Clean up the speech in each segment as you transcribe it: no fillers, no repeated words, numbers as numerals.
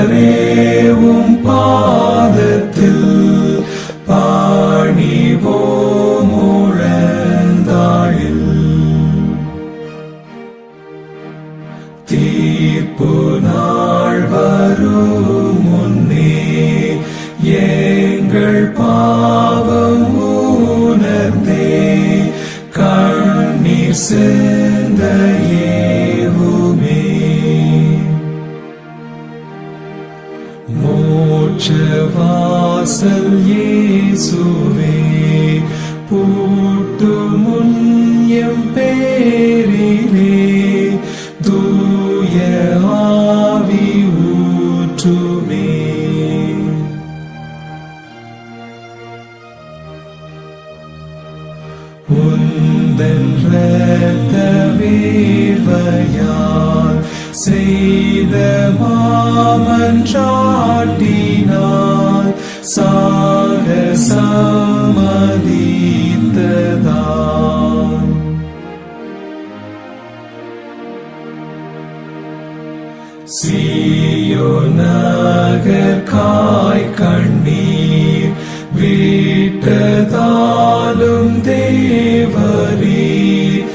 உம் பாதத்தில் பணிவோம் முழந்தாளில். தீர்ப்பு நாள் வரும் முன்னே எங்கள் பாவம் உணர்ந்தே கண்ணீர் சிந்த ஏவுமே. மோட்ச வாசல் இயேசுவே பூட்டும் முன் எம் பேரிலே தூய ஆவி ஊற்றுமே. உந்தன் இரத்த வேர்வையால் செய்த மாமன்றாட்டினால் சாக சம்மதித்ததான். சீயோன் நகர் காய் கண்ணீர் விட்டதாலும் தேவரீர்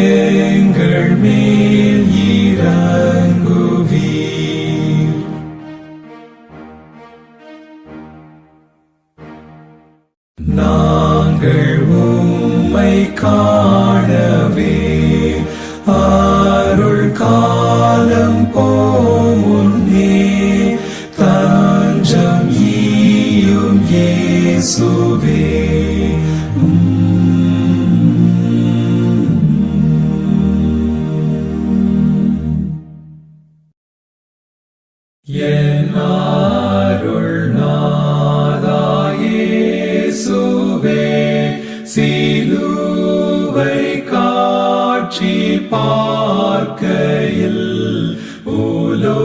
எங்கள் மேல் இறங்குவீர். நாங்கள் உம்மை காணவே அருள் காலம் போமுன்னே தஞ்சம் ஈயும் இயேசுவே. என் அருள் நாதா இயேசுவே சிலுவை காட்சி பார்க்கையில் உலோகமேன்மை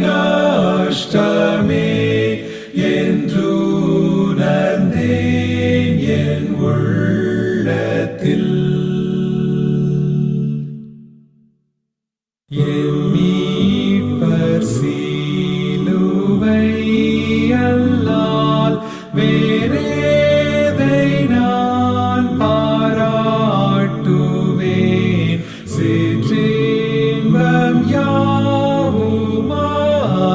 நஷ்டமே என்று உணர்ந்தேன் என் உள்ளத்தில். என் மீட்பர் சிலுவை அல்லால் வேறேதை நான் பாராட்டுவேன். சிற்றின்பம் யாவும்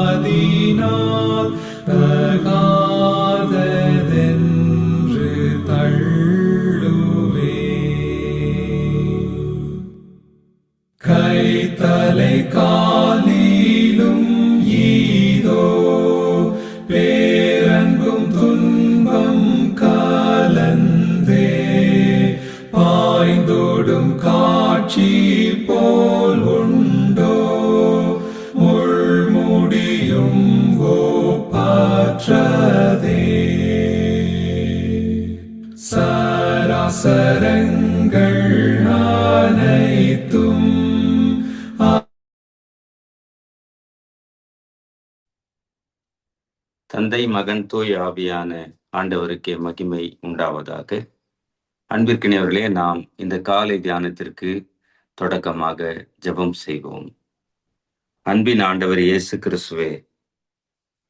ஆதினால் தகாததென்று தள்ளுவேன். கைத்தலை காலிலும் ஈதோ பேரன்பும் துன்பம் கலந்தே பாய்ந்தோடும் காட்சி போல் உண்டோ முள்முடியும் ஓப்பற்றதே. சராசரங்கள் அனைத்தும் தந்தை மகன் தூய் ஆவியான ஆண்டவருக்கே மகிமை உண்டாவதாக. அன்பிற்கினியவர்களே, நாம் இந்த காலை தியானத்திற்கு தொடக்கமாக ஜெபம் செய்வோம். அன்பின் ஆண்டவர் இயேசு கிறிஸ்துவே,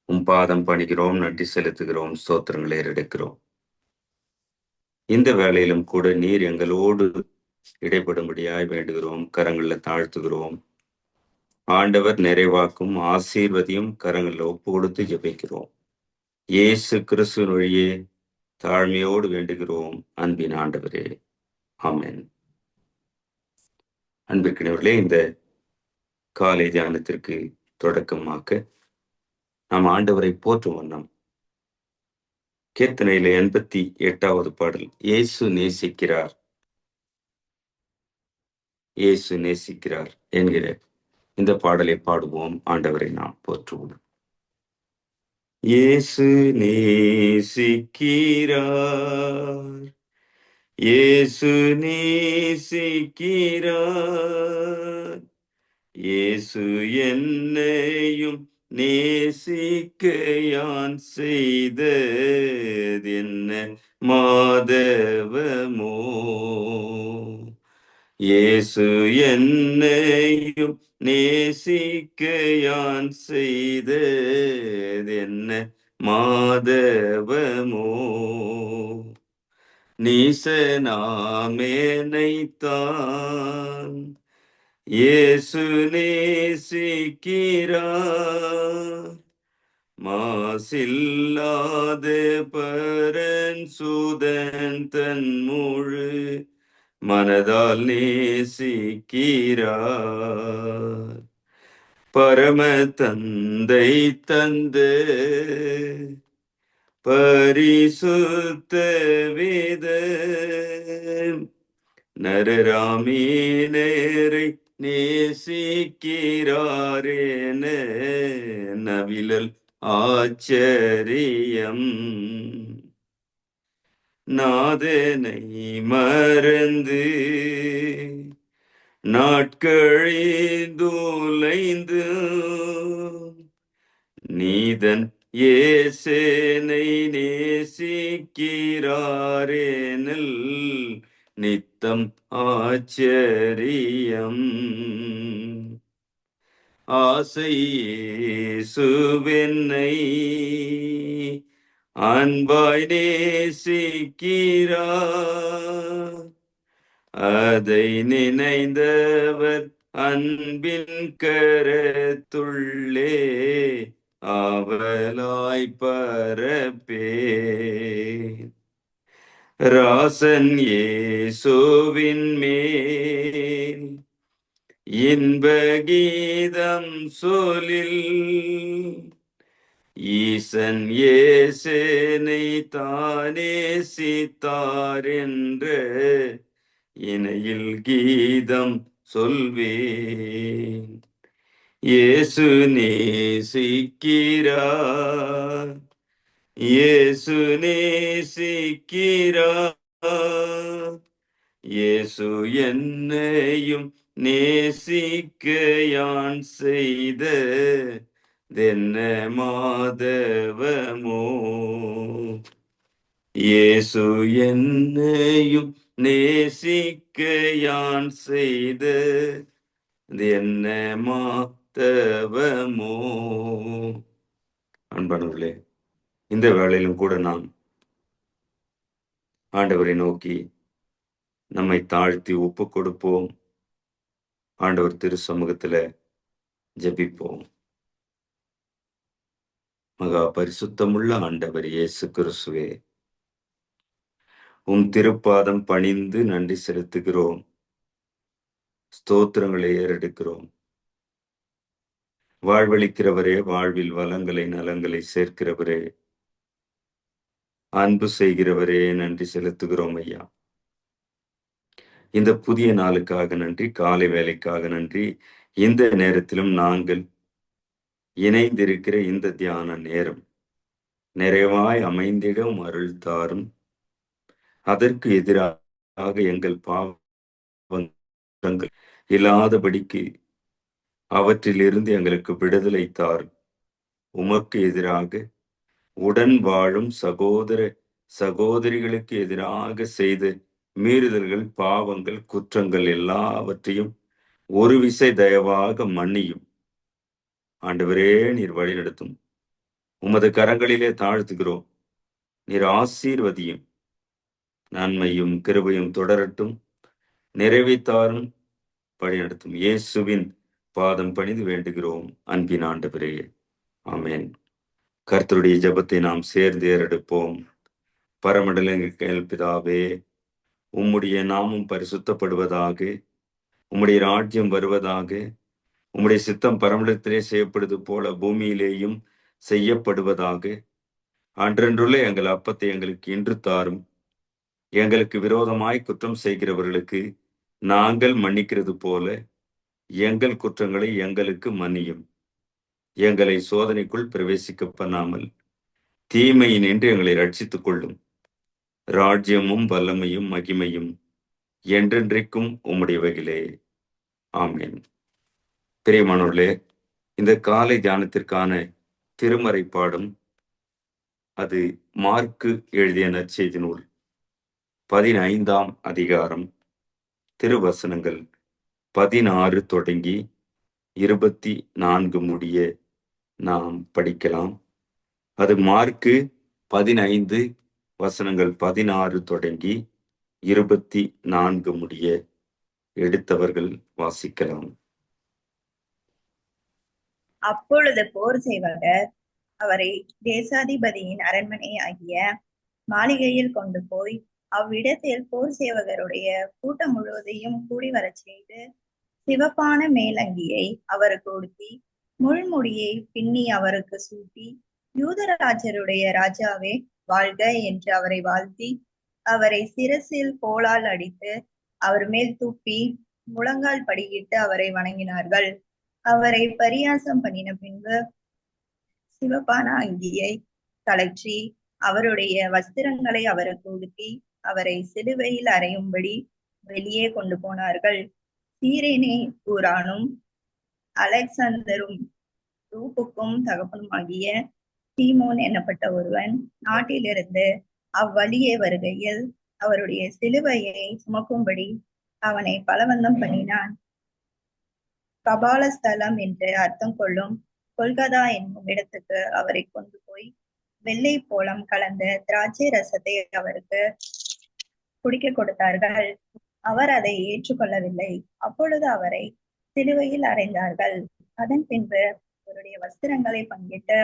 உம் பாதம் பணிகிறோம், நன்றி செலுத்துகிறோம், ஸ்தோத்திரங்களை எடுக்கிறோம். இந்த வேளையிலும் கூட நீர் எங்களோடு இடைப்படும்படியாய் வேண்டுகிறோம், கரங்களில் தாழ்த்துகிறோம். ஆண்டவர் நிறைவாக்கும் ஆசீர்வதியும் கரங்களில் ஒப்பு கொடுத்து ஜெபிக்கிறோம். இயேசு கிறிஸ்துவின் வழியே தாழ்மையோடு வேண்டுகிறோம் அன்பின் ஆண்டவரே, ஆமென். அன்பிற்கினவர்களே, இந்த காலை தியானத்திற்கு தொடக்கமாக நாம் ஆண்டவரை போற்றும் வண்ணம் கீர்த்தனையில 88வது பாடல், இயேசு நேசிக்கிறார், இயேசு நேசிக்கிறார் என்கிற இந்த பாடலை பாடுவோம். ஆண்டவரை நாம் போற்றுவோம். இயேசு நேசிக்கிறார், இயேசு நேசிக்கிறார், இயேசு என்னையும் நேசிக்க யான் செய்தது என்ன மாதவமோ. இயேசு என்னையும் நேசிக்க யான் செய்ததென்ன மாதவமோ. நீசனாமேனைத்தான் இயேசு நேசிக்கிறார். மாசில்லாத பரன் சுதன் தன் முழு மனதால் நேசிக்கிறார். பரம தந்தை தந்த பரிசுத்த வேத நரராமீனரை நேசிக்கிறாரேன நவிழல் ஆச்சரியம். நாதனை மறந்து நாட்கழிந்துலைந்து நீதன் ஏசேனை நேசிக்கிறாரேனல் நித்தம் ஆச்சரியம். ஆசை இயேசுவென்னை அன்பாய் நேசிக்கிறார். அதை நினைந்தவர் அன்பின் கரத்துள்ளே ஆவலாய் பரப்பேன். ராசன் இயேசுவின் மேல் இன்ப கீதம் சொல்லில் ஈசன் ஏசேனை தானே சித்தார் என்ற இணையில் கீதம் சொல்வேன். இயேசு நேசிக்கிறார், இயேசு நேசிக்கிறார். இயேசு என்னையும் நேசிக்க யான் செய்ததென்ன மாதவமோ. இயேசு என்னையும் நேசிக்க யான் செய்ததென்ன மாதவமோ. அன்பானவர்களே, இந்த வேளையிலும் கூட நாம் ஆண்டவரை நோக்கி நம்மை தாழ்த்தி ஒப்பு கொடுப்போம். ஆண்டவர் திரு சமூகத்துல ஜெபிப்போம். மகா பரிசுத்தமுள்ள ஆண்டவர் இயேசு கிறிஸ்துவே, உம் திருப்பாதம் பணிந்து நன்றி செலுத்துகிறோம். ஸ்தோத்திரங்களை ஏறெடுக்கிறோம். வாழ்வளிக்கிறவரே, வாழ்வில் வளங்களை நலங்களை சேர்க்கிறவரே, அன்பு செய்கிறவரே, நன்றி செலுத்துகிறோம் ஐயா. இந்த புதிய நாளுக்காக நன்றி, காலை வேலைக்காக நன்றி. இந்த நேரத்திலும் நாங்கள் இணைந்திருக்கிற இந்த தியான நேரம் நிறைவாய் அமைந்திடும் அருள் தாரும். அதற்கு எதிராக எங்கள் பாவங்கள் இல்லாதபடிக்கு அவற்றிலிருந்து எங்களுக்கு விடுதலை தாரும். உமக்கு எதிராக உடன் வாழும் சகோதர சகோதரிகளுக்கு எதிராக செய்த மீறுதல்கள், பாவங்கள், குற்றங்கள் எல்லாவற்றையும் ஒரு விசை தயவாக மன்னியும். ஆண்டவரே, நீர் வழி நடத்தும். உமது கரங்களிலே தாழ்த்துகிறோம். நீர் ஆசீர்வதியும். நன்மையும் கிருபையும் தொடரட்டும். நிறைவேத்தாரும், வழி நடத்தும். இயேசுவின் பாதம் பணிந்து வேண்டுகிறோம் அன்பின் ஆண்டவரே, ஆமென். கர்த்தருடைய ஜெபத்தை நாம் சேர்ந்து ஏறெடுப்போம். பரமண்டலங்கள் பிதாவே, உம்முடைய நாமம் பரிசுத்தப்படுவதாக, உம்முடைய ராஜ்யம் வருவதாக, உம்முடைய சித்தம் பரமண்டலத்திலே செய்யப்படுவது போல பூமியிலேயும் செய்யப்படுவதாக. அன்றன்றுள்ள எங்கள் அப்பத்தை எங்களுக்கு இன்று தாரும். எங்களுக்கு விரோதமாய் குற்றம் செய்கிறவர்களுக்கு நாங்கள் மன்னிக்கிறது போல எங்கள் குற்றங்களை எங்களுக்கு மன்னியும். எங்களை சோதனைக்குள் பிரவேசிக்க பண்ணாமல் தீமையினின்று எங்களை ரட்சித்துக் கொள்ளும். ராஜ்யமும் வல்லமையும் மகிமையும் என்றென்றைக்கும் உம்முடையவைகளே, ஆமென். பிரியமானவர்களே, இந்த காலை தியானத்திற்கான திருமறை பாடம் அது மார்க்கு எழுதிய நற்செய்தி நூல் 15ஆம் அதிகாரம், திருவசனங்கள் 16 தொடங்கி 24 முடிய நாம் படிக்கலாம். அது மார்க்கு 15 வசனங்கள் 16 தொடங்கி 24 முடிய எடுத்தவர்கள் வாசிக்கலாம். அப்பொழுது போர் செய்வகர் அவரை தேசாதிபதியின் அரண்மனை ஆகிய மாளிகையில் கொண்டு போய் அவ்விடத்தில் போர் சேவகருடைய கூட்டம் முழுவதையும் கூடி வரச் செய்து சிவப்பான மேலங்கியை அவருக்கு உடுத்தி முள்முடியை பின்னி அவருக்கு சூட்டி யூதராஜருடைய ராஜாவே வாழ்க என்று அவரை வாழ்த்தி அவரை சிரசில் கோலால் அடித்து அவர் மேல் துப்பி முழங்கால் படியிட்டு அவரை வணங்கினார்கள். அவரை பரியாசம் பண்ணின பின்பு சிவப்பான அங்கியை கழற்றி அவருடைய வஸ்திரங்களை அவருக்கு உடுத்தி அவரை சிலுவையில் அறையும்படி வெளியே கொண்டு போனார்கள். சீரேனே ஊரானும் அலெக்சாந்தரும் ரூப்புக்கும் தகப்பனுமாகிய சீமோன் எனப்பட்ட ஒருவன் நாட்டிலிருந்து அவ்வழியே வருகையில் அவருடைய சிலுவையை சுமக்கும்படி அவனை பலவந்தம் பண்ணினான். கபாலஸ்தலம் என்று அர்த்தம் கொள்ளும் கொல்கதா என்னும் இடத்துக்கு அவரை கொண்டு போய் வெள்ளை போலம் கலந்த திராட்சை ரசத்தை அவருக்கு குடிக்க கொடுத்தார்கள். அவர் அதை ஏற்றுக்கொள்ளவில்லை. அப்பொழுது அவரை சிலுவையில் அறைந்தார்கள். அதன் பின்பு அவருடைய வஸ்திரங்களை பங்கிட்டு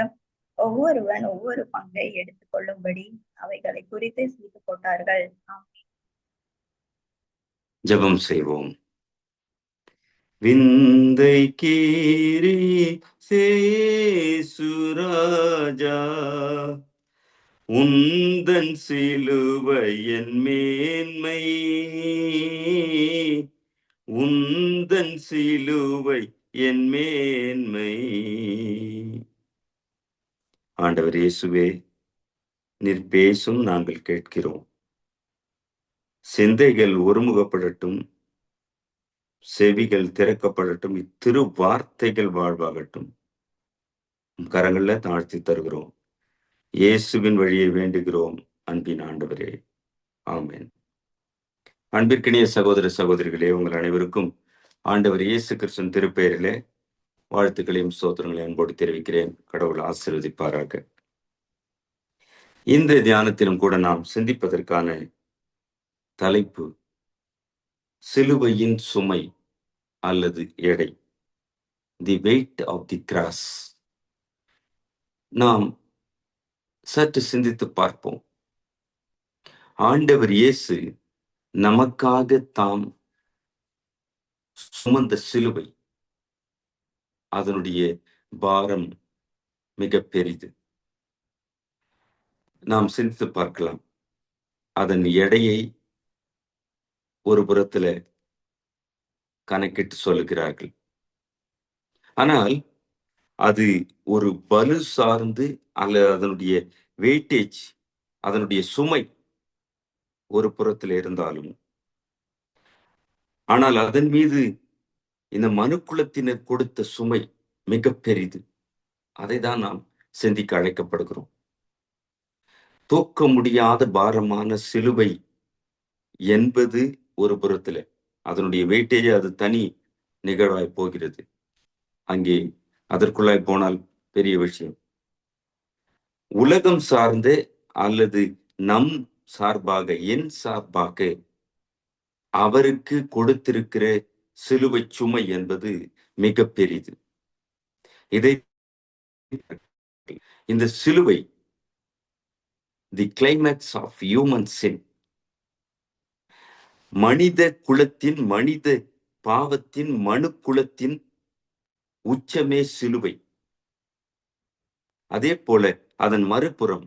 ஒவ்வொருவன் ஒவ்வொரு பங்கை எடுத்துக் கொள்ளும்படி அவைகளை குறித்து சீட்டு போட்டார்கள். ஜெபம் செய்வோம். விந்தை கீரி சேசுராஜா உந்தன் சிலுவையன் மேன்மை, உந்தன் சிலுவை என் மேன்மை. ஆண்டவர் இயேசுவே, நீர் பேசும், நாங்கள் கேட்கிறோம். சிந்தைகள் ஒருமுகப்படட்டும், செவிகள் திறக்கப்படட்டும், இத்திரு வார்த்தைகள் வாழ்வாகட்டும். கரங்கள்ல தாழ்த்தி தருகிறோம். இயேசுவின் வழியை வேண்டுகிறோம் அன்பின் ஆண்டவரே, ஆமென். அன்பிற்கினிய சகோதர சகோதரிகளே, உங்கள் அனைவருக்கும் ஆண்டவர் இயேசு கிறிஸ்துவின் திருப்பெயரிலே வாழ்த்துக்களையும் ஸ்தோத்திரங்களையும் அன்போடு தெரிவிக்கிறேன். கடவுள் ஆசீர்வதிப்பாராக. இந்த தியானத்திலும் கூட நாம் சிந்திப்பதற்கான தலைப்பு சிலுவையின் சுமை அல்லது எடை, the weight of the cross. நாம் சற்று சிந்தித்து பார்ப்போம். ஆண்டவர் இயேசு நமக்காக தாம் சுமந்த சிலுவை, அதனுடைய பாரம் மிக பெரிது. நாம் சிந்தித்து பார்க்கலாம். அதன் எடையை ஒரு புறத்துல கணக்கிட்டு சொல்லுகிறார்கள். ஆனால் அது ஒரு பலு சார்ந்து அல்லது அதனுடைய வெயிட்டேஜ், அதனுடைய சுமை ஒரு புறத்தில் இருந்தாலும், ஆனால் அதன் மீது இந்த மனுக்குலத்தினர் கொடுத்த சுமை மிக பெரிது. அதை தான் நாம் சிந்திக்க அழைக்கப்படுகிறோம். தூக்க முடியாத பாரமான சிலுவை என்பது ஒரு புறத்துல, அதனுடைய வெயிட்டேஜ் அது தனி நிகழ்வாய் போகிறது. அங்கே அதற்குள்ளாய் போனால் பெரிய விஷயம். உலகம் சார்ந்த அல்லது நம் சார்பாக, என் சார்பாக அவருக்கு கொடுத்திருக்கிற சிலுவை சுமை என்பது மிக பெரிது. இதை இந்த சிலுவை, தி கிளைமேக்ஸ் ஆஃப் ஹியூமன் சின், மனித குலத்தின், மனித பாவத்தின், மனு குலத்தின் உச்சமே சிலுவை. அதே போல அதன் மறுபுறம்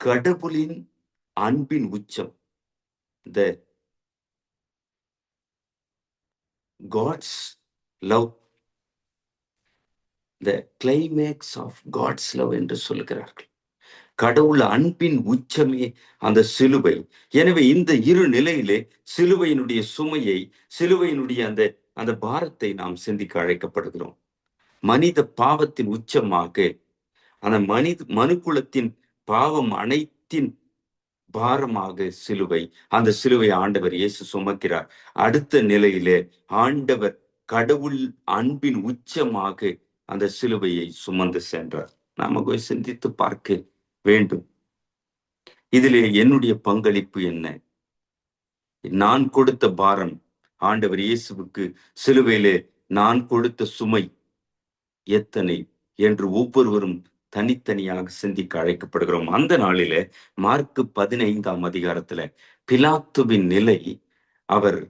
கடவுளின் அன்பின் உச்சம், the God's love, the climax of God's love என்று சொல்லுகிறார்கள். கடவுள் அன்பின் உச்சமே அந்த சிலுவை. எனவே இந்த இரு நிலையிலே சிலுவையினுடைய சுமையை, சிலுவையினுடைய அந்த அந்த பாரத்தை நாம் சிந்திக்க அழைக்கப்படுகிறோம். மனித பாவத்தின் உச்சமாக, அந்த மனுக்குலத்தின் பாவம் அனைத்தின் பாரமாக சிலுவை, அந்த சிலுவை ஆண்டவர் இயேசு சுமக்கிறார். அடுத்த நிலையிலே ஆண்டவர் கடவுள் அன்பின் உச்சமாக அந்த சிலுவையை சுமந்து சென்றார். நாம போய் சிந்தித்து பார்க்க வேண்டும். இதிலே என்னுடைய பங்களிப்பு என்ன? நான் கொடுத்த பாரம், ஆண்டவர் இயேசுவுக்கு சிலுவையிலே நான் கொடுத்த சுமை எத்தனை என்று ஒவ்வொருவரும் தனித்தனியாக சிந்திக்க அழைக்கப்படுகிறோம். அந்த நாளிலே மார்க்கு 15ஆம் அதிகாரத்துல பிலாத்துவின் நிலை, அவர்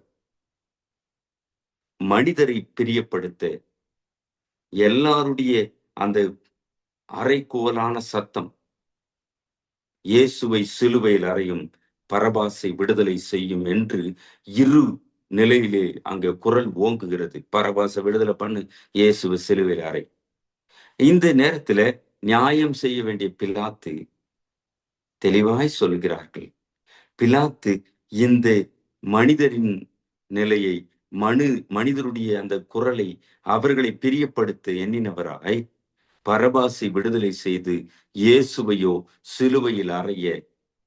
மனிதரை பிரியப்படுத்த எல்லாருடைய அந்த அரைக்கூவலான சத்தம் இயேசுவை சிலுவையில் அறையும், பரபாசை விடுதலை செய்யும் என்று இரு நிலையிலே அங்க குரல் ஓங்குகிறது. பரபாசை விடுதலை பண்ணு, இயேசுவை சிலுவையில் அறை. இந்த நேரத்துல நியாயம் செய்ய வேண்டிய பிலாத்து தெளிவாய் சொல்கிறார்கள். பிலாத்து இந்த மனிதரின் நிலையை, மனிதருடைய அந்த குரலை, அவர்களை பிரியப்படுத்த எண்ணினவராய் பரபாசை விடுதலை செய்து இயேசுவையோ சிலுவையில் அறைய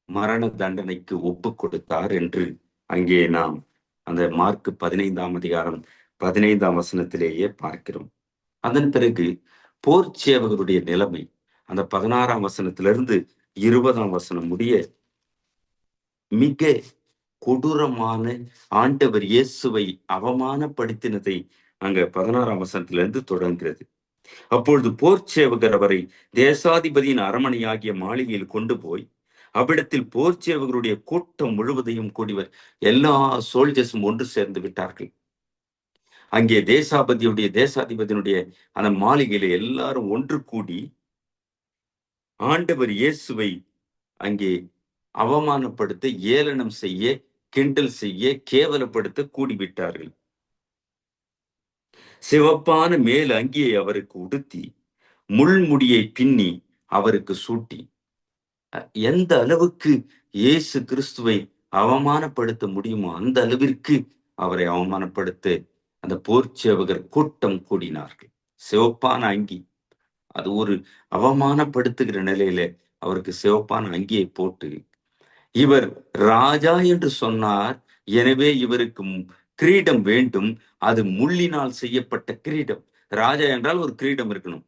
மரண தண்டனைக்கு ஒப்பு கொடுத்தார் என்று அங்கே நாம் அந்த மார்க்கு 15ஆம் அதிகாரம் 15ஆம் வசனத்திலேயே பார்க்கிறோம். அதன் பிறகு போர் சேவகருடைய நிலைமை அந்த 16ஆம் வசனத்திலிருந்து 20ஆம் வசனம் முடிய மிக கொடூரமான, ஆண்டவர் இயேசுவை அவமானப்படுத்தினதை அங்க 16ஆம் வசனத்திலிருந்து தொடங்குகிறது. அப்பொழுது போர் சேவகர் அவரை தேசாதிபதியின் அரமனையாகிய மாளிகையில் கொண்டு போய் அவ்விடத்தில் போர் சேவகருடைய கூட்டம் முழுவதையும் கூடிவர். எல்லா சோல்ஜர்ஸும் ஒன்று சேர்ந்து விட்டார்கள். அங்கே தேசாதிபதியினுடைய அந்த மாளிகையில எல்லாரும் ஒன்று கூடி ஆண்டவர் இயேசுவை அங்கே அவமானப்படுத்த, ஏளனம் செய்ய, கிண்டல் செய்ய, கேவலப்படுத்த கூடிவிட்டார்கள். சிவப்பான மேல் அங்கியை அவருக்கு உடுத்தி முள்முடியை பின்னி அவருக்கு சூட்டி, எந்த அளவுக்கு இயேசு கிறிஸ்துவை அவமானப்படுத்த முடியுமோ அந்த அளவிற்கு அவரை அவமானப்படுத்த அந்த போர் சேவகர் கூட்டம் கூடினார்கள். சிவப்பான அங்கி, அது ஒரு அவமானப்படுத்துகிற நிலையில அவருக்கு சிவப்பான அங்கியை போட்டு, இவர் ராஜா என்று சொன்னார், எனவே இவருக்கு கிரீடம் வேண்டும், அது முள்ளினால் செய்யப்பட்ட கிரீடம். ராஜா என்றால் ஒரு கிரீடம் இருக்கணும்,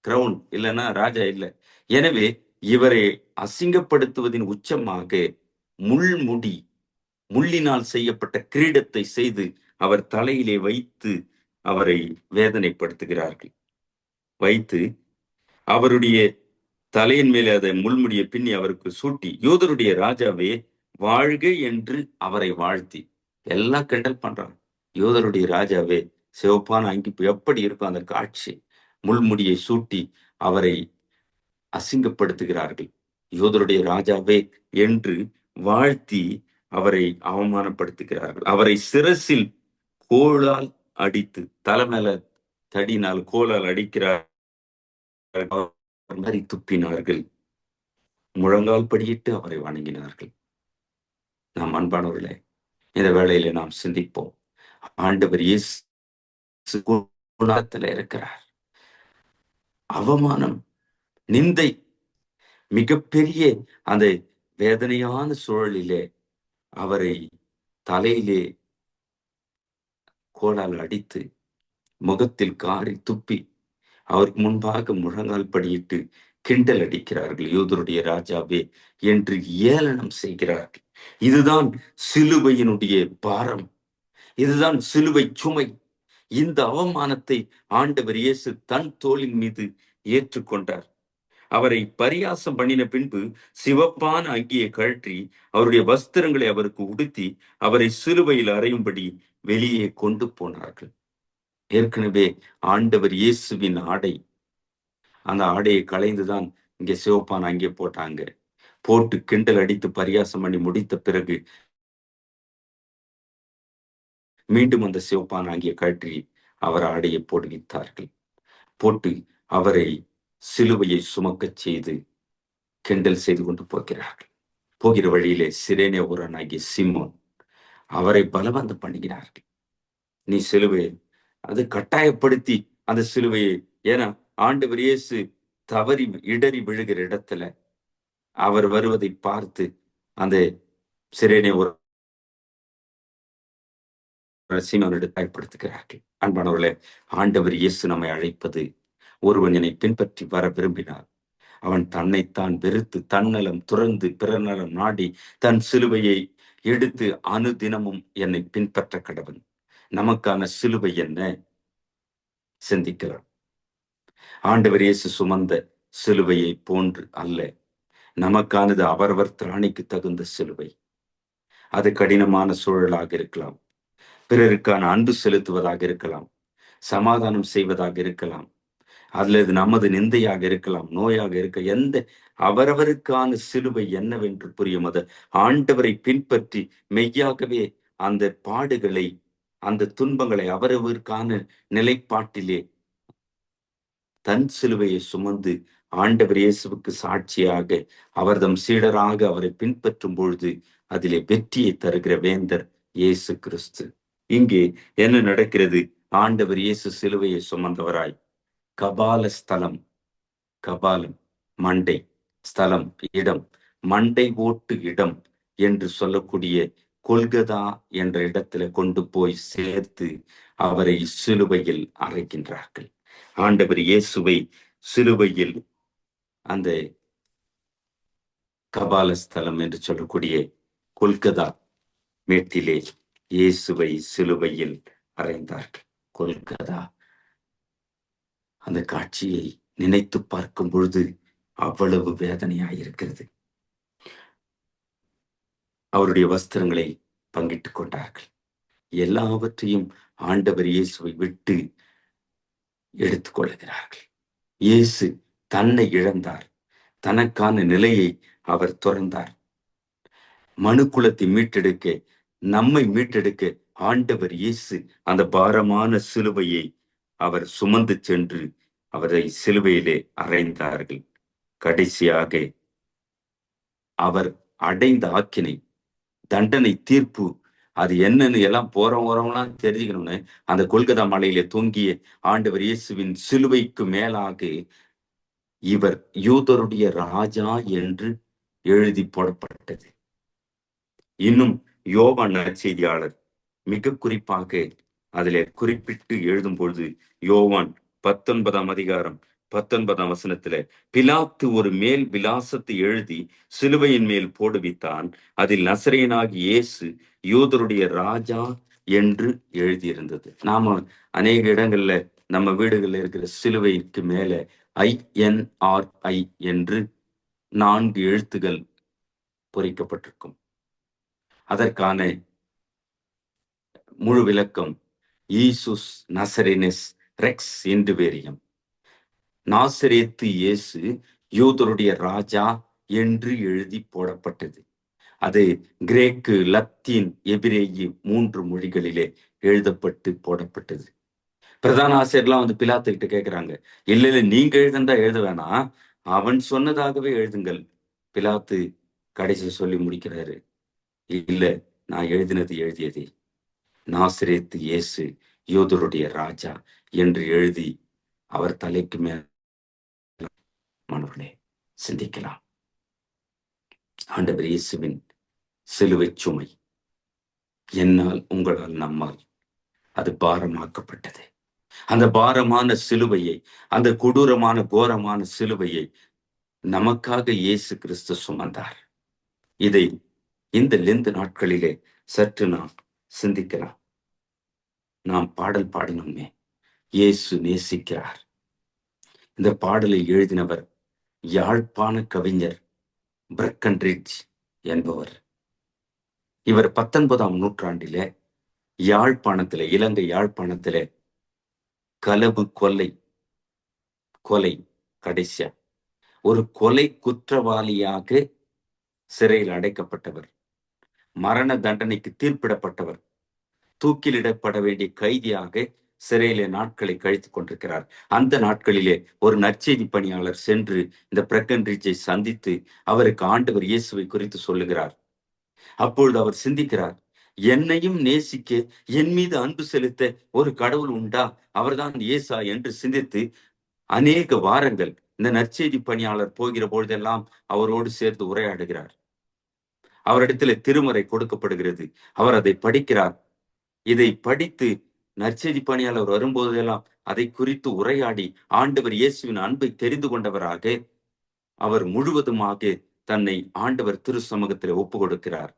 கிரவுன், இல்லைன்னா ராஜா இல்லை. எனவே இவரை அசிங்கப்படுத்துவதின் உச்சமாக முள்முடி, முள்ளினால் செய்யப்பட்ட கிரீடத்தை செய்து அவர் தலையிலே வைத்து அவரை வேதனைப்படுத்துகிறார்கள். வைத்து அவருடைய தலையின் மேலே அதை முள்முடியை பின்னி அவருக்கு சூட்டி, யூதருடைய ராஜாவே வாழ்க என்று அவரை வாழ்த்தி, எல்லாம் கிண்டல் பண்றாங்க. யூதருடைய ராஜாவே, சிவப்பான அங்கி எப்படி இருக்கும் அந்த காட்சி, முள்முடியை சூட்டி அவரை அசிங்கப்படுத்துகிறார்கள். யூதருடைய ராஜாவே என்று வாழ்த்தி அவரை அவமானப்படுத்துகிறார்கள். அவரை சிரசில் கோலால் அடித்து, தலைமையில தடினால் கோலால் அடிக்கிறார் மாதிரி துப்பினார்கள். முழங்கால் படியிட்டு அவரை வணங்கினார்கள். நாம் அன்பானவர்களே, இந்த வேளையில நாம் சிந்திப்போம். ஆண்டவர் இயேசு குணத்துல இருக்கிறார். அவமானம், நிந்தை, மிகப்பெரிய அந்த வேதனையான சூழலிலே அவரை தலையிலே கோலால் அடித்து, முகத்தில் காரி துப்பி, அவருக்கு முன்பாக முழங்கால் படியிட்டு கிண்டல் அடிக்கிறார்கள். யூதருடைய ராஜாவே என்று ஏளனம் செய்கிறார்கள். இதுதான் சிலுவையினுடைய பாரம், இதுதான் சிலுவை சுமை. இந்த அவமானத்தை ஆண்டவர் இயேசு தன் தோளின் மீது ஏற்றுக்கொண்டார். அவரை பரியாசம் பண்ணின பின்பு சிவப்பான அங்கியை கழற்றி அவருடைய வஸ்திரங்களை அவருக்கு உடுத்தி அவரை சிலுவையில் அறையும்படி வெளியே கொண்டு போனார்கள். ஏற்கனவே ஆண்டவர் இயேசுவின் ஆடை, அந்த ஆடையை களைந்துதான் இங்கே சிவப்பான அங்கே போட்டாங்க. போட்டு கிண்டல் அடித்து பரியாசம் பண்ணி முடித்த பிறகு மீண்டும் அந்த சிவப்பான அங்கே கழற்றி அவர் ஆடையை போடுவித்தார்கள். போட்டு அவரை சிலுவையை சுமக்கச் செய்து கிண்டல் செய்து கொண்டு போகிறார்கள். போகிற வழியிலே சிரேனே ஊரானாகிய சீமோன் அவரை பலவந்தம் பண்ணுகிறார்கள். நீ சிலுவை, அது கட்டாயப்படுத்தி அந்த சிலுவையை, ஏன்னா ஆண்டவர் இயேசு தவறி இடறி விழுகிற இடத்துல அவர் வருவதை பார்த்து அந்த சிரேனை ஒரு சீமோனிடம் பயன்படுத்துகிறார்கள். அன்பானவர்களே, ஆண்டவர் இயேசு நம்மை அழைப்பது, ஒருவன் என்னை பின்பற்றி வர விரும்பினார் அவன் தன்னைத்தான் வெறுத்து தன்னலம் துறந்து பிறநலம் நாடி தன் சிலுவையை எடுத்து அனுதினமும் என்னை பின்பற்ற கடவன். நமக்கான சிலுவை என்ன சிந்திக்கலாம். ஆண்டவர் இயேசு சுமந்த சிலுவையை போன்று அல்ல. நமக்கானது அவரவர் திராணிக்கு தகுந்த சிலுவை. அது கடினமான சூழலாக இருக்கலாம், பிறருக்கான அன்பு செலுத்துவதாக இருக்கலாம், சமாதானம் செய்வதாக இருக்கலாம், அல்லது நமது நிந்தையாக இருக்கலாம், நோயாக இருக்க, எந்த அவரவருக்கான சிலுவை என்னவென்று புரியும். அது ஆண்டவரை பின்பற்றி மெய்யாகவே அந்த பாடுகளை, அந்த துன்பங்களை அவரவருக்கான நிலைப்பாட்டிலே தன் சிலுவையை சுமந்து ஆண்டவர் இயேசுவுக்கு சாட்சியாக அவர்தம் சீடராக அவரை பின்பற்றும் பொழுது அதிலே வெற்றியை தருகிற வேந்தர் இயேசு கிறிஸ்து. இங்கே என்ன நடக்கிறது? ஆண்டவர் இயேசு சிலுவையை சுமந்தவராய் கபால ஸ்தலம், கபாலம் மண்டை, ஸ்தலம் இடம், மண்டை ஓட்டு இடம் என்று சொல்லக்கூடிய கொல்கதா என்ற இடத்துல கொண்டு போய் சேர்த்து அவரை சிலுவையில் அறைகின்றார்கள். ஆண்டவர் இயேசுவை சிலுவையில் அந்த கபாலஸ்தலம் என்று சொல்லக்கூடிய கொல்கதா மேட்டிலே இயேசுவை சிலுவையில் அறைந்தார்கள். கொல்கதா, அந்த காட்சியை நினைத்து பார்க்கும் பொழுது அவ்வளவு வேதனையாயிருக்கிறது. அவருடைய வஸ்திரங்களை பங்கிட்டுக் கொண்டார்கள். எல்லாவற்றையும் ஆண்டவர் இயேசுவை விட்டு எடுத்துக் கொள்கிறார்கள். இயேசு தன்னை இழந்தார், தனக்கான நிலையை அவர் துறந்தார். மனுக்குலத்தை மீட்டெடுக்க, நம்மை மீட்டெடுக்க ஆண்டவர் இயேசு அந்த பாரமான சிலுவையை அவர் சுமந்து சென்று அவரை சிலுவையிலே அறைந்தார்கள். கடைசியாக அவர் அடைந்த ஆக்கினை, தண்டனை, தீர்ப்பு அது என்னன்னு எல்லாம் போறவங்கலாம் தெரிஞ்சுக்கணும்னு அந்த கொல்கத்தா மலையிலே தொங்கிய ஆண்டவர் இயேசுவின் சிலுவைக்கு மேலாக இவர் யூதருடைய ராஜா என்று எழுதி போடப்பட்டது. இன்னும் யோவான் நற்செய்தியாளர் மிக குறிப்பாக அதிலே குறிப்பிட்டு எழுதும் பொழுது, யோவான் 19ஆம் அதிகாரம் 19ஆம் வசனத்துல, பிலாத்து ஒரு மேல் விலாசத்தை எழுதி சிலுவையின் மேல் போடுவித்தான். அதில் நசரேயனாகி இயேசு யூதருடைய ராஜா என்று எழுதியிருந்தது. நாம அநேக இடங்கள்ல நம்ம வீடுகள்ல இருக்கிற சிலுவைக்கு மேல INRI என்று 4 எழுத்துகள் பொறிக்கப்பட்டிருக்கும். அதற்கான முழு விளக்கம் ஈசுஸ் நசரேனஸ் ரெக்ஸ் இன்டுவேரியம். நாசரேத்து இயேசு யூதருடைய ராஜா என்று எழுதி போடப்பட்டது. அது கிரேக்கு, லத்தீன், எபிரேயு 3 மொழிகளிலே எழுதப்பட்டு போடப்பட்டது. பிரதான ஆசிரியர்லாம் வந்து பிலாத்துக்கிட்ட கேட்கிறாங்க, இல்ல நீங்க எழுதுந்தா எழுத வேணாம், அவன் சொன்னதாகவே எழுதுங்கள். பிலாத்து கடைசி சொல்லி முடிக்கிறாரு, இல்ல நான் எழுதியதே நாசரேத்து இயேசு யூதருடைய ராஜா என்று எழுதி அவர் தலைக்கு மேல். மாணவர்களே, சிந்திக்கலாம். ஆண்டவர் இயேசுவின் சிலுவை சுமை என்னால், உங்களால், நம்மால் அது பாரமாக்கப்பட்டது. அந்த பாரமான சிலுவையை, அந்த கொடூரமான கோரமான சிலுவையை நமக்காக இயேசு கிறிஸ்து சுமந்தார். இதை இந்த லெந்து நாட்களிலே சற்று நாம் சிந்திக்கலாம். நாம் பாடல் பாடணுமே, இயேசு நேசிக்கிறார். இந்த பாடலை எழுதினவர் யாழ்ப்பாண கவிஞர் பிரக்கன்ரிட்ஜ் என்பவர். இவர் 19ஆம் நூற்றாண்டிலே யாழ்ப்பாணத்திலே, இலங்கை யாழ்ப்பாணத்திலே களவு கொலை கடைசியா ஒரு கொலை குற்றவாளியாக சிறையில் அடைக்கப்பட்டவர், மரண தண்டனைக்கு தீர்ப்பிடப்பட்டவர், தூக்கிலிடப்பட வேண்டிய கைதியாக சிறையிலே நாட்களை கழித்துக் கொண்டிருக்கிறார். அந்த நாட்களிலே ஒரு நற்செய்தி பணியாளர் சென்று இந்த பிரக்கன்ரிட்ஜை சந்தித்து அவருக்கு ஆண்டவர் இயேசுவை குறித்து சொல்லுகிறார். அப்பொழுது அவர் சிந்திக்கிறார், என்னையும் நேசிக்க, என் மீது அன்பு செலுத்த ஒரு கடவுள் உண்டா, அவர்தான் இயேசா என்று சிந்தித்து அநேக வாரங்கள், இந்த நற்செய்தி பணியாளர் போகிற பொழுதெல்லாம் அவரோடு சேர்த்து உரையாடுகிறார். அவரிடத்துல திருமறை கொடுக்கப்படுகிறது. அவர் அதை படிக்கிறார். இதை படித்து நற்செய்தி பணியாளர் வரும்போதெல்லாம் அதை குறித்து உரையாடி ஆண்டவர் இயேசுவின் அன்பை தெரிந்து கொண்டவராக அவர் முழுவதுமாக தன்னை ஆண்டவர் திரு சமூகத்தில் ஒப்பு கொடுக்கிறார்.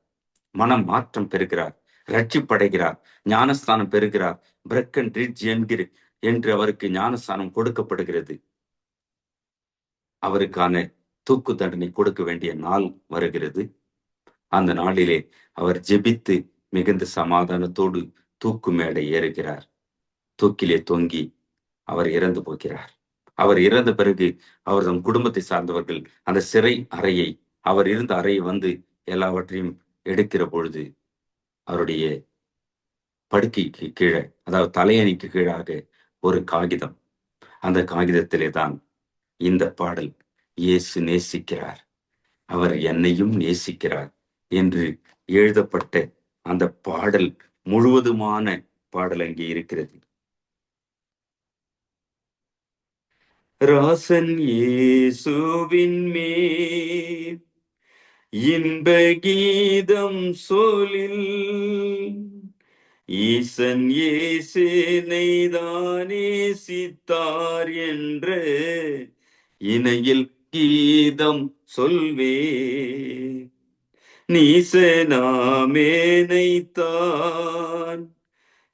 மனம் மாற்றம் பெறுகிறார், ரட்சிப்படைகிறார், ஞானஸ்தானம் பெறுகிறார். பிரக்கன் ரிட்ஜ் என்று அவருக்கு ஞானஸ்தானம் கொடுக்கப்படுகிறது. அவருக்கான தூக்கு தண்டனை கொடுக்க வேண்டிய நாள் வருகிறது. அந்த நாளிலே அவர் ஜெபித்து மிகுந்த சமாதானத்தோடு தூக்கு மேடை ஏறுகிறார். தூக்கிலே தொங்கி அவர் இறந்து போகிறார். அவர் இறந்த பிறகு அவர் தம் குடும்பத்தை சார்ந்தவர்கள் அந்த சிறை அறையை, அவர் இருந்த அறையை வந்து எல்லாவற்றையும் எடுக்கிற பொழுது அவருடைய படுக்கைக்கு கீழே, அதாவது தலையணிக்கு கீழாக ஒரு காகிதம். அந்த காகிதத்திலே தான் இந்த பாடல், இயேசு நேசிக்கிறார், அவர் என்னையும் நேசிக்கிறார் என்று எழுதப்பட்ட அந்த பாடல் முழுவதுமான பாடல் அங்கே இருக்கிறது. ராசன் இயேசுவின் மேல் இன்ப கீதம் சொல்லில், ஈசன் இயேசுனை தானே சித்தார் என்ற இணையில் கீதம் சொல்வே, நீசனாமேனைத்தான்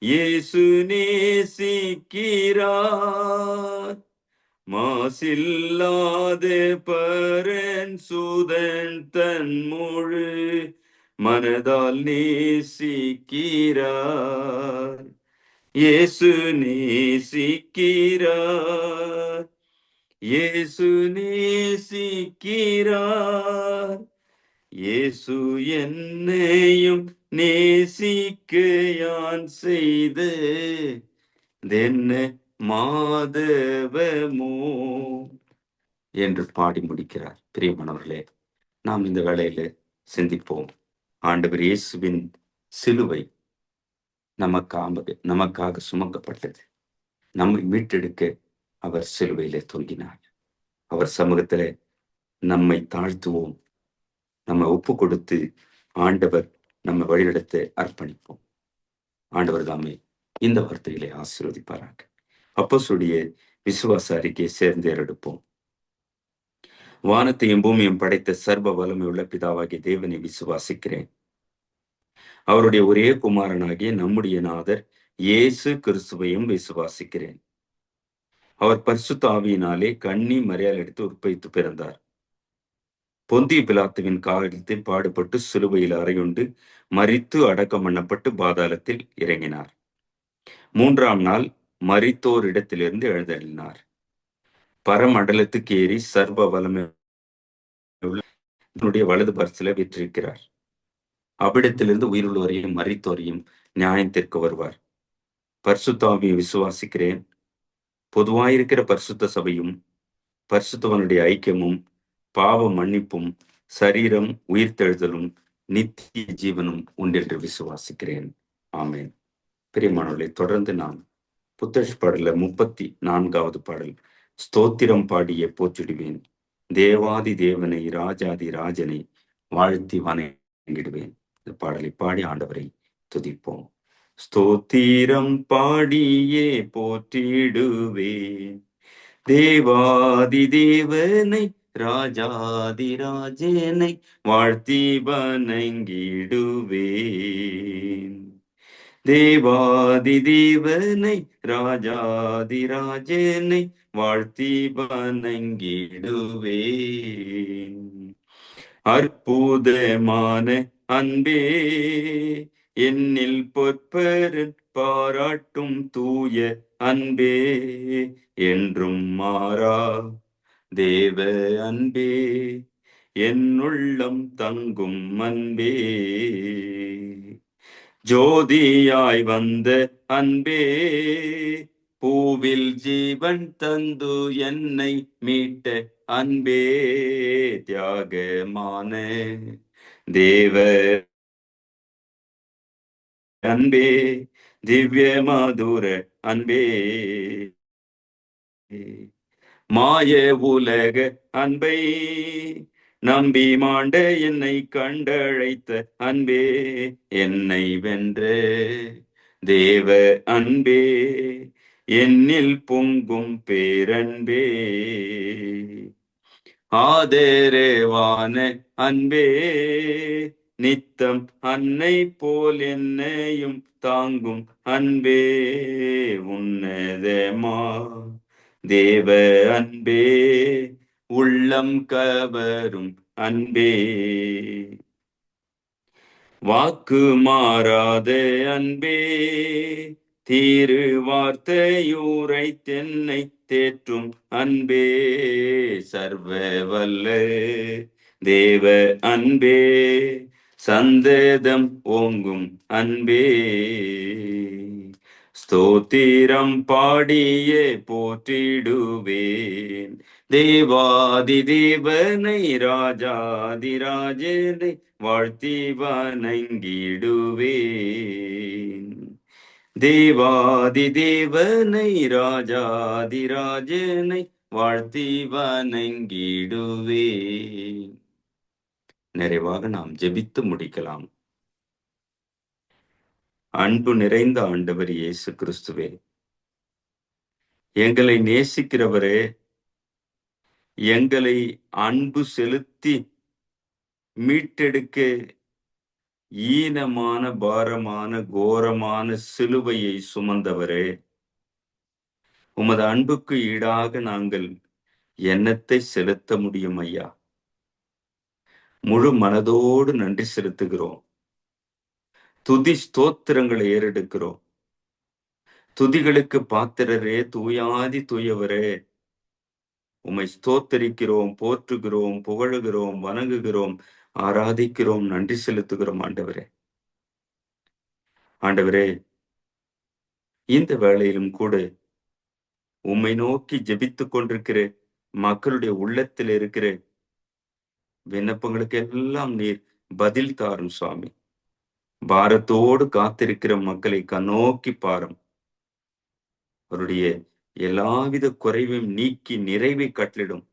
இயேசு நேசிக்கிறார், மாசில்லாத பரன் சுதன் தன் முழு மனதால் நேசிக்கிறார், இயேசு நேசிக்கிறார், இயேசு நேசிக்கிறார், இயேசு என்னையும் நேசிக்க யான் செய்த தென்ன மாதவமோ என்று பாடி முடிக்கிறார். பிரியமானவர்களே, நாம் இந்த வேளையில சிந்திப்போம். ஆண்டவர் இயேசுவின் சிலுவை நமக்காக சுமக்கப்பட்டது. நம்மை மீட்டெடுக்க அவர் சிலுவையிலே தொங்கினார். அவர் சமூகத்தில நம்மை தாழ்த்துவோம். நம்ம ஒப்பு கொடுத்து ஆண்டவர் நம்ம வழிநடத்த அர்ப்பணிப்போம். ஆண்டவர் தாமே இந்த வார்த்தையிலே ஆசீர்வதிப்பாராக. அப்போஸ்தலருடைய விசுவாச அறிக்கையை சேர்ந்து ஏறெடுப்போம். வானத்தையும் பூமியும் படைத்த சர்வ வல்லமை உள்ள பிதாவாகிய தேவனை விசுவாசிக்கிறேன். அவருடைய ஒரே குமாரனாகிய நம்முடைய நாதர் இயேசு கிறிஸ்துவையும் விசுவாசிக்கிறேன். அவர் பரிசுத்த ஆவியினாலே கன்னி மரியாள் எடுத்து உற்பவித்து பிறந்தார். பொந்திய பிலாத்துவின் காலத்தில் பாடுபட்டு சிலுவையில் அறையுண்டு மரித்து அடக்கம் பண்ணப்பட்டு பாதாளத்தில் இறங்கினார். 3ஆம் நாள் மரித்தோர் இடத்திலிருந்து எழுந்தருளினார். பரமண்டலத்துக்கு ஏறி சர்வ வல்லமை வலது பரிசில வீற்றிருக்கிறார். அவ்விடத்திலிருந்து உயிருள்ளவரையும் மரித்தோரையும் நியாயத்திற்கு வருவார். பரிசுத்த ஆவியை விசுவாசிக்கிறேன். பொதுவாயிருக்கிற பரிசுத்த சபையும் பரிசுத்தவனுடைய ஐக்கியமும் பாவ மன்னிப்பும் சரீரம் உயிர்த்தெழுதலும் நித்திய ஜீவனும் உண்டென்று விசுவாசிக்கிறேன். ஆமேன். பிரியமானவர்களே, தொடர்ந்து நாம் புத்தரிஷ் பாடல 34வது பாடல், ஸ்தோத்திரம் பாடியே போற்றிடுவேன், தேவாதி தேவனை ராஜாதி ராஜனை வாழ்த்தி வணங்கிடுவேன். இந்த பாடலை பாடி ஆண்டவரை துதிப்போம். ஸ்தோத்திரம் பாடியே போற்றிடுவேன், தேவாதி தேவனை ராஜாதி ராஜனை வாழ்த்தி வணங்கிடுவேன், தேவாதி தேவனை ராஜாதி ராஜனை வாழ்த்தி வணங்கிடுவேன். அற்புதமான அன்பே என்னில் பொற்பரன் பாராட்டும் தூய அன்பே, என்றும் மாறா தேவ அன்பே, என்னுள்ளம் தங்கும் அன்பே, ஜோதியாய் வந்த அன்பே, பூவில் ஜீவன் தந்து என்னை மீட்ட அன்பே, தியாகமான தேவ அன்பே, திவ்ய மதுர அன்பே, மாய உலக அன்பை நம்பி மாண்ட என்னை கண்டழைத்த அன்பே, என்னை வென்ற தேவ அன்பே, என்னில் பொங்கும் பேரன்பே, ஆதரவான அன்பே, நித்தம் அன்னை போல் என்னையும் தாங்கும் அன்பே, உன்னதமா தேவ அன்பே, உள்ளம் கவரும் அன்பே, வாக்கு மாறாத அன்பே, தீரு வார்த்தையூரை தென்னை தேற்றும் அன்பே, சர்வ வல்ல தேவ அன்பே, சந்ததம் ஓங்கும் அன்பே, ஸ்தோத்திரம் பாடியே போற்றிடுவேன் தேவாதி தேவனை, ராஜாதி ராஜனை வாழ்த்தி வணங்கிடுவேன். தேவாதி தேவனை, ராஜாதி ராஜனை வாழ்த்தி வணங்கிடுவேன். நிறைவாக நாம் ஜெபித்து முடிக்கலாம். அன்பு நிறைந்த ஆண்டவர் இயேசு கிறிஸ்துவே, எங்களை நேசிக்கிறவரே, எங்களை அன்பு செலுத்தி மீட்டெடுக்க ஈனமான பாரமான கோரமான சிலுவையை சுமந்தவரே, உமது அன்புக்கு ஈடாக நாங்கள் எண்ணத்தை செலுத்த முடியும் ஐயா. முழு மனதோடு நன்றி செலுத்துகிறோம். துதி ஸ்தோத்திரங்களை ஏறெடுக்கிறோம். துதிகளுக்கு பாத்திரரே, தூயாதி தூயவரே, உம்மை ஸ்தோத்தரிக்கிறோம், போற்றுகிறோம், புகழுகிறோம், வணங்குகிறோம், ஆராதிக்கிறோம், நன்றி செலுத்துகிறோம். ஆண்டவரே, ஆண்டவரே, இந்த வேளையிலும் கூட உம்மை நோக்கி ஜெபித்துக் கொண்டிருக்கிற மக்களுடைய உள்ளத்தில் இருக்கிற விண்ணப்பங்களுக்கு எல்லாம் நீர் பதில் தாரும் சுவாமி. பாரத்தோடு காத்திருக்கிற மக்களை கண்ணோக்கி பாரும். அவருடைய எல்லாவித குறைவையும் நீக்கி நிறைவை கட்டளிடும்.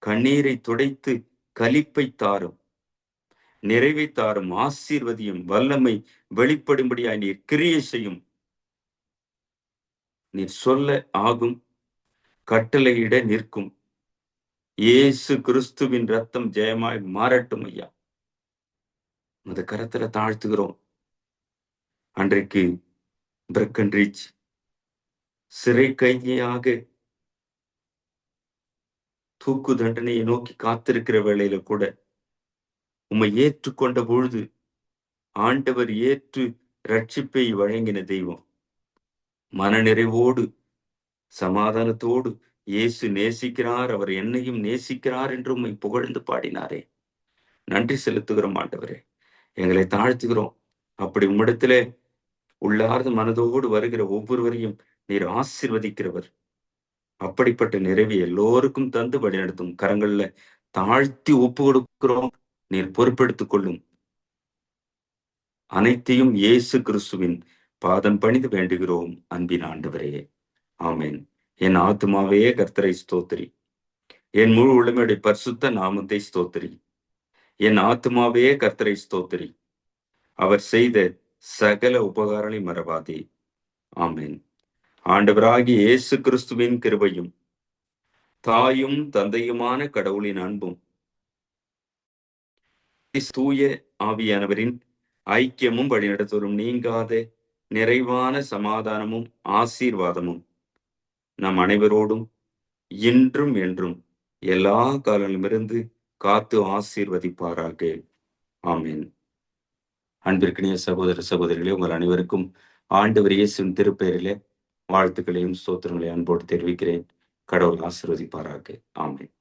கண்ணீரை துடைத்து களிப்பை தாரும், நிறைவை தாரும், ஆசீர்வதியும், வல்லமை வெளிப்படும்படியாய் நீர் கிரியை செய்யும். நீர் சொல்ல ஆகும், கட்டளையிட நிற்கும். இயேசு கிறிஸ்துவின் ரத்தம் ஜெயமாய் மாறட்டும் ஐயா. அந்த கரத்துல தாழ்த்துகிறோம். அன்றைக்கு பிரக்கன்ரிச் சிறை கைதியாக தூக்கு தண்டனையை நோக்கி காத்திருக்கிற வேளையில கூட உம்மை ஏற்றுக்கொண்ட பொழுது ஆண்டவர் ஏற்று ரட்சிப்பை வழங்கின தெய்வம். மனநிறைவோடு சமாதானத்தோடு இயேசு நேசிக்கிறார், அவர் என்னையும் நேசிக்கிறார் என்று உம்மை புகழ்ந்து பாடினாரே. நன்றி செலுத்துகிறோம் ஆண்டவரே. எங்களை தாழ்த்துகிறோம். அப்படி உம்மிடத்திலே உள்ளார்ந்த மனதோடு வருகிற ஒவ்வொருவரையும் நீர் ஆசீர்வதிக்கிறவர். அப்படிப்பட்ட நிறைவை எல்லோருக்கும் தந்து வழிநடத்தும். கரங்கள்ல தாழ்த்தி ஒப்பு கொடுக்கிறோம். நீர் பொறுப்பெடுத்துக் கொள்ளும். அனைத்தையும் இயேசு கிறிஸ்துவின் பாதம் பணிந்து வேண்டுகிறோம் அன்பின் ஆண்டவரே. ஆமேன். என் ஆத்துமாவே கர்த்தரை ஸ்தோத்திரி, என் முழு உளமையுடைய பரிசுத்த நாமத்தை ஸ்தோத்திரி. என் ஆத்துமாவே கர்த்தரை ஸ்தோத்திரி, அவர் செய்த சகல உபகாரங்களை மறவாதே. ஆமேன். ஆண்டவராகிய இயேசு கிறிஸ்துவின் கிருபையும் தாயும் தந்தையுமான கடவுளின் அன்பும் தூய ஆவியானவரின் ஐக்கியமும் வழிநடத்துவரும் நீங்காத நிறைவான சமாதானமும் ஆசீர்வாதமும் நம் அனைவரோடும் இன்றும் என்றும் எல்லா காலங்களிலிருந்து காத்து ஆசீர்வதிப்பாராக. ஆமேன். அன்பிற்கினிய சகோதர சகோதரிகளே, உங்கள் அனைவருக்கும் ஆண்டவர் இயேசுவின் திருப்பெயரிலே வாழ்த்துக்களையும் ஸ்தோத்திரங்களையும் அன்போடு தெரிவிக்கிறேன். கடவுள் ஆசீர்வதிப்பாராக. ஆமேன்.